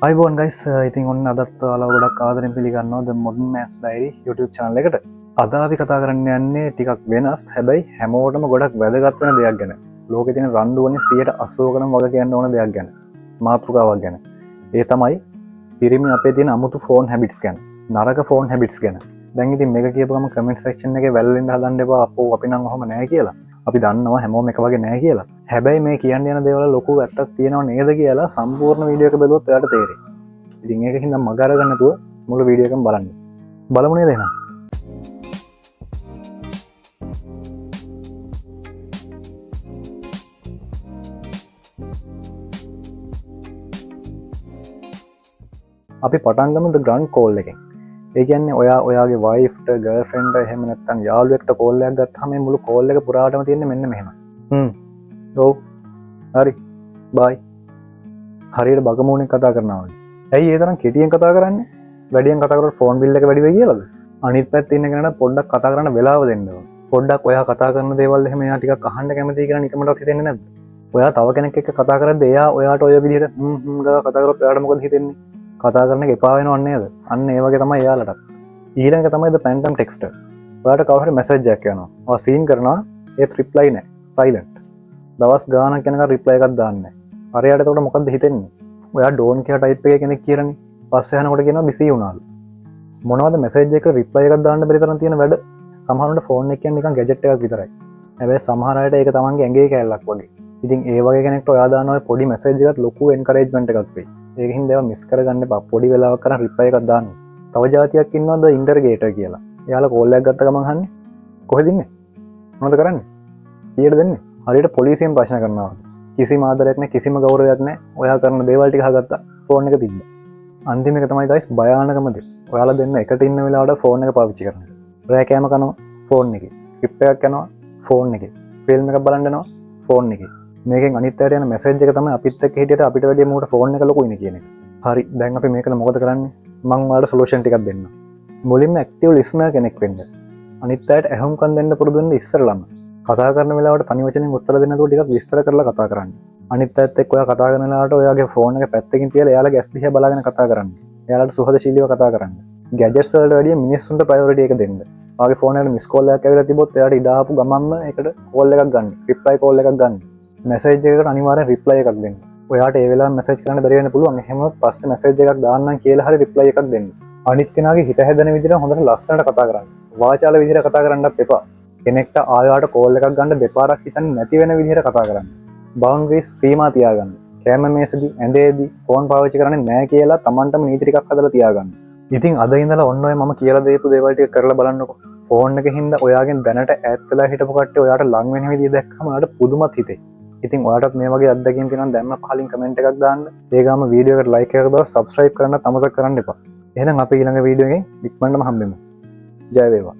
අයිබෝන් ගයිස් ඉතින් ඔන්න අදත් ඔයාලා ගොඩක් ආදරෙන් පිළිගන්නවා The Modern Maths Diary YouTube channel එකට. අද අපි කතා කරන්න යන්නේ ටිකක් වෙනස් හැබැයි හැමෝටම ගොඩක් වැදගත් වෙන දෙයක් ගැන. ලෝකේ තියෙන රණ්ඩු වලින් 80%කම වග කියන්න ඕන දෙයක් ගැන. මාතෘකාවක් ගැන. ඒ තමයි පිරිමි අපේ තියෙන අමුතු ෆෝන් හැබිට්ස් ගැන. නරක ෆෝන් හැබිට්ස් ගැන. දැන් ඉතින් මේක කියපු ගමන් කමෙන්ට් සෙක්ෂන් එකේ වැල්ලෙන්න හදන්න එපා අපෝ අපි නම් ඔහම නැහැ කියලා. අපි දන්නවා හැමෝම එක වගේ නැහැ කියලා. හැබැයි මේ කියන්න යන දේවල් ලොකු ඇත්තක් තියෙනව නේද කියලා සම්පූර්ණ වීඩියෝ එක බැලුවොත් ඔයාලට තේරෙයි. ඉතින් ඒක හින්දා මග අරගන්න නැතුව මුළු වීඩියෝ එකම බලන්න. බලමු නේද එහෙනම්. අපි පටන් ගමු The Grunt Call එකෙන්. ඒ කියන්නේ ඔයාගේ වයිෆ්ට ගර්ල්ෆ්‍රෙන්ඩ්ට එහෙම නැත්නම් යාළුවෙක්ට කෝල් එකක් ගත්තාම මේ මුළු කෝල් එක පුරාටම තියෙන්නේ මෙන්න මෙහෙමයි. ඔව්. හරි. බයි. හරියට බගමෝණෙන් කතා කරනවා වගේ. ඇයි ඒ තරම් කෙටියෙන් කතා කරන්නේ? වැඩියෙන් කතා කරලා ෆෝන් බිල් එක වැඩි වෙයි කියලාද? අනිත් පැත්තේ ඉන්න කෙනාට පොඩ්ඩක් කතා කරන්න වෙලාව දෙන්න ඕන. පොඩ්ඩක් ඔයා කතා කරන දේවල් එහෙම එයා ටිකක් අහන්න කැමතියි කියලා නිකමටවත් හිතෙන්නේ නැද්ද? ඔයා තව කෙනෙක් එක්ක කතා කරද්දී එයා ඔයාට ඔය විදිහට ගාලා කතා කරොත් ඔයාට මොකද හිතෙන්නේ? කතා කරන එක එපා වෙනව නේද? අන්න ඒ වගේ තමයි එයාලට. ඊළඟ තමයි The Phantom Texter. ඔයාට කවුරු හරි මැසේජ් එකක් යනවා. ඔයා සීන් කරනවා ඒත් රිප්ලයි නැහැ. සයිලන්ට්. දවස් ගාණක් යනකම් රිප්ලයි එකක් දාන්නේ නැහැ. හරියට එතකොට මොකද්ද හිතෙන්නේ? ඔයා ඩෝන් කියලා ටයිප් එකේ කෙනෙක් කියලානේ. පස්සේ යනකොට කියනවා බිසි වුණාලු. මොනවද මැසේජ් එකට රිප්ලයි එකක් දාන්න බැරි තරම් තියෙන වැඩ? සමහරවිට ෆෝන් එක කියන්නේ නිකන් ගැජට් එකක් විතරයි. හැබැයි සමහර අයට ඒක තමන්ගේ ඇඟේ කෑල්ලක් වගේ. ඉතින් ඒ වගේ කෙනෙක්ට ඔයා දාන ඔය පොඩි මැසේජ් එකත් ලොකු එන්කරේජ්මන්ට් එකක් වෙයි. ඒක හින්දා ඒවා මිස් කරගන්න එපා. පොඩි වෙලාවක් කරන් රිප්ලයි එකක් දාන්න. තව જાතියක් ඉන්නවද ඉන්ටර්ගේටර් කියලා. එයාලා කෝල් එකක් ගත්ත ගමන් අහන්නේ කොහෙද ඉන්නේ? මොනවද කරන්නේ? කීයට දෙන්නේ? හරියට පොලිසියෙන් ප්‍රශ්න කරනවා. කිසිම ආදරයක් නැහැ, කිසිම ගෞරවයක් නැහැ. ඔයා කරන දේවල් ටික අහගත්තා. ෆෝන් එක තිබ්බා. අන්තිම එක තමයි ගයිස් භයානකම දේ. ඔයාලා දෙන්න එකට ඉන්න වෙලාවට ෆෝන් එක පාවිච්චි කරනවා. රෑ කෑම කනවා ෆෝන් එකේ. ට්‍රිප් එකක් යනවා ෆෝන් එකේ. ෆිල්ම් එකක් බලන්න යනවා ෆෝන් එකේ. මේකෙන් අනිත් අයට යන මැසේජ් එක තමයි අපිත් එක්ක හිටියට අපිට වැඩිය මූට ෆෝන් එක ලොකුයිනේ කියන එක. හරි. දැන් අපි මේකට මොකද කරන්නේ? මම ඔයාලට සොලියුෂන් ටිකක් දෙන්නම්. මුලින්ම ඇක්ටිව් ලිස්නර් කෙනෙක් වෙන්න. අනිත් අයට ඇහුම්කන් දෙන්න පුරුදු වෙන්න ඉස්සරලම. කතා කරන වෙලාවට තනි වචනෙන් උත්තර දෙන්න නැතුව ටිකක් විස්තර කරලා කතා කරන්න. අනිත් අයත් එක්ක ඔයා කතා කරන වෙලාවට ඔයාගේ ෆෝන් එක පැත්තකින් තියලා එයාලගේ ඇස් දිහා බලාගෙන කතා කරන්න. එයාලට සුහදශීලීව කතා කරන්න. ගැජට්ස් වලට වැඩිය මිනිස්සුන්ට ප්‍රයොරිටි එක දෙන්න. ඔයාගේ ෆෝන් එකට මිස් කෝල් එකක් ඇවිල්ලා තිබ්බොත් එයාට ඉඩ ආපු ගමන්ම ඒකට කෝල් එකක් ගන්න. රිප්ලයි කෝල් එකක් ගන්න. මැසේජ් එකකට අනිවාර්යෙන් රිප්ලයි එකක් දෙන්න. ඔයාට ඒ වෙලාවෙ මැසේජ් කරන්න බැරි වෙන්න පුළුවන්. එහෙම පස්සේ මැසේජ් එකක් දාන්නම් කියලා හරි රිප්ලයි එකක් දෙන්න. අනිත් කෙනාගේ හිත හැදෙන විදිහට හොඳට ලස්සනට කතා කරන්න. වාචාල විදිහට කතා කරන්නත් එපා. කෙනෙක්ට ආයෙත් කෝල් එකක් ගන්න දෙපාරක් හිතන්නේ නැති වෙන විදිහට කතා කරන්න. බවුන්ඩරිස් සීමා තියාගන්න. කැම මේසදී ඇඳේදී ෆෝන් පාවිච්චි කරන්නේ නැහැ කියලා Tamanටම නීති ටිකක් හදලා තියාගන්න. ඉතින් අද ඉඳලා ඔන්න ඔය මම කියලා දීපු දේවල් ටික කරලා බලන්නකො. ෆෝන් එකේ හින්දා ඔයාගෙන් දැනට ඈත් වෙලා හිටපු කට්ටිය ඔයාට ලං වෙන විදිහ දැක්කම ඔයාට පුදුමත් හිතේ. ඉතින් ඔයාටත් මේ වගේ අත්දැකීම් තියෙනවා දැම්ම පහලින් කමෙන්ට් එකක් දාන්න. ඒ ගාම වීඩියෝ එකට ලයික් එකක් දාලා සබ්ස්ක්‍රයිබ් කරන්න අමතක කරන්න එපා. එහෙනම් අපි ඊළඟ වීඩියෝ එකෙන් ඉක්මනටම හම්බෙමු. ජය වේවා.